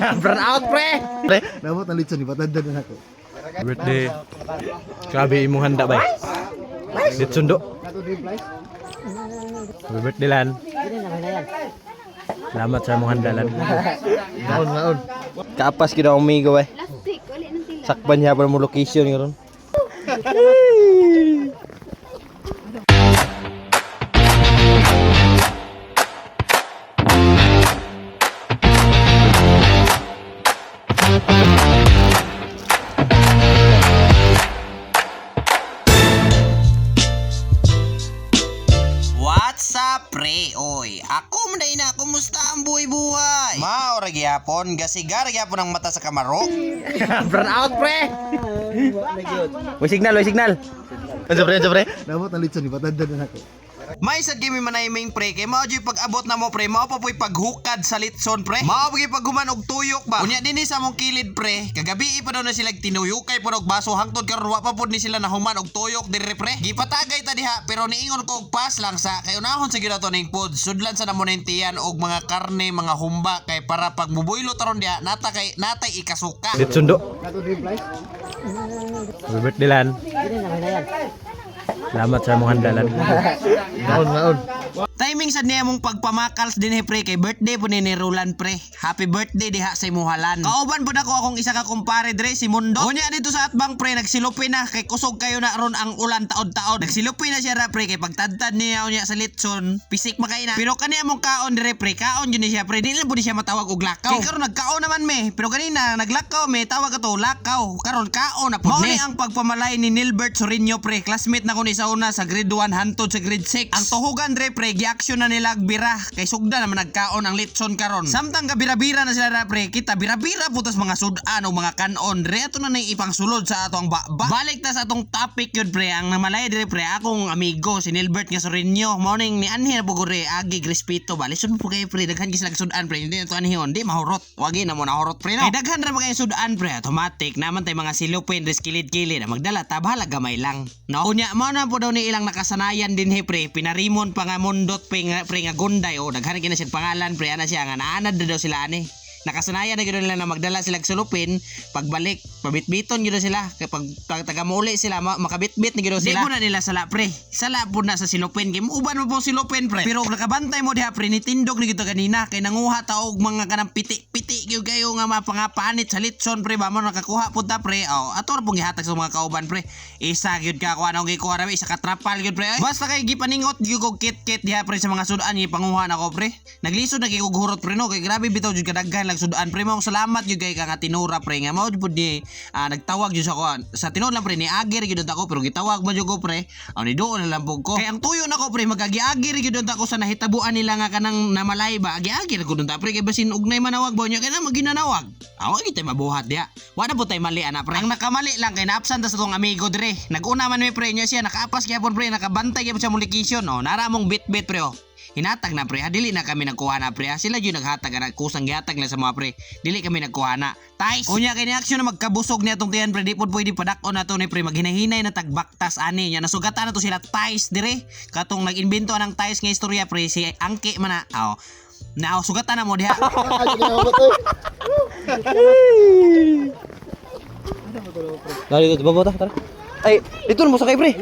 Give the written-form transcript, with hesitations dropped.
Burn out, pre. Pre, dapat ang litson, ibatanda na ako. Birthday. Grabe imong handa ba? Litson do. Happy birthday lan. Salamat sa imong handa lan. Naon. Kaapas kita umigo eh. Sakban niya pa mo location ngayon. What's up, pre? Oy, ako manday na, kumusta ang buhay-buhay? Maura gyapon, gasigar gyapon ang mata sa kamarok. Burn out, pre. May signal, may signal. Ano pre, Dapat ang litson, ibatanda na ako. May sad kimi manayiming pre, kay mao gyud pag-abot na mo pre, mao pa po'y paghukad sa litson pre. Mao gyud paghuman og tuyok ba. Unya dinhi sa mong kilid pre, kagabi pa daw na sila tinuyukay pa og baso hangtod karon wa pa pud ni sila nahuman og tuyok dire pre. Gipatagay ta diha pero niingon ko og pas lang sa kay unahon sa gyud ato ning pod. Sudlan sa namo tiyan og mga karne, mga humba kay para pag mubuylo taron diha natay ikasuka. Litson do. Happy birthday lan. Salamat sa imong handa lan. Naon. Timing sa niya mong pagpamakals din pre kay birthday po ni Roland pre. Happy birthday diha sa imuhalan. Kauban po na ko akong isa ka kumpare dre si Mundo. Unya dito sa atbang pre nagsilupin na kay kusog kayo na ron ang ulan taod-taod. Nagsilupin na siya ra pre kay pagtadtad niya unya sa litson pisik makaina. Pero kaniya mong kaon dire pre kaon yun siya pre. Dili po siya matawag og lakaw. Kay karon nagkaon naman me. Pero kanina naglakaw me tawag ato lakaw. Karon kaon na po ni ang pagpamalay ni Nilbert Sorinio pre. Classmate na ko ni sa una sa grade 1 hantod sa grade 6. Ang tuhugan dre pre gi-action na nila bira kay sugda naman nagkaon ang litson karon. Samtang kabira-bira na sila ra pre kita bira-bira putas mga sudan o mga kanon dre ato na nay ipang sulod sa atong balik ta sa atong topic yun pre ang namalay dire pre akong amigo si Nilbert nga Sorinio morning ni anhi na bugore agi Crispito ba lison po kay pre daghan gis sudan pre hindi to anhon di mahurot wagi na mo nahurot pre no kay daghan ra mga sudan pre automatic naman tay mga silupin res kilid-kilid na magdala ta bahala gamay lang no unya mo na po daw ni ilang nakasanayan din he pre pinarimon pa nga mundot pre nga gunday o daghan na siya pangalan pre ana siya nga naanad na daw sila ani nakasanayan na gano'n nila na magdala sila sulupin pagbalik pabitbiton gano'n sila kay pag tagamuli sila makabitbit na gano'n sila di po na nila sala pre sala po na sa silupin kay uban mo po silupin pre pero nakabantay mo diha pre nitindog ni gito kanina kay nanguha ta og mga kanang piti gyud kayo nga mapangapanit sa litson pre ba mo nakakuha po ta pre ato ra pong gihatag sa mga kauban pre isa gyud ka kuha na og gikuha ra isa ka trapal gyud pre basta kay gipaningot gyud og kit diha pre sa mga sudan ni panguha na ko pre naglisod na gyud hurot pre no kay grabe bitaw gyud kadaghan sudan pre mo salamat gyud kay nga tinura pre nga mao pud ni nagtawag gyud sa tinuod lang pre ni agir gyud ako pero gitawag man gyud ko pre ni doon na lang ko kay ang tuyo nako pre magagiagir gyud ako sa nahitabuan nila nga kanang namalay ba agiagir gud ta pre kay basin ugnay manawag ba nya kay na maginanawag agi tay mabuhat dia wala po tay mali ana pre ang nakamali lang kay naabsan ta sa tong amigo dire naguna man mi pre nya siya nakaapas gyapon pre nakabantay gyapon sa mulikisyon nara mong bit pre hinatag na pre dili na kami nagkuha na pre sila yun naghatag na kusang gihatag na sa mga pre dili kami nagkuha na tais unya kay ni aksyon na magkabusog niya tong tiyan pre di pud pwede padakon na to ni pre maghinahinay na tagbaktas ani nya nasugatan na to sila tais dire katong nag-imbento ng tais nga istorya pre si Angke man na sugatan na mo diha Dali dito babo ta tara ay dito mo sakay pre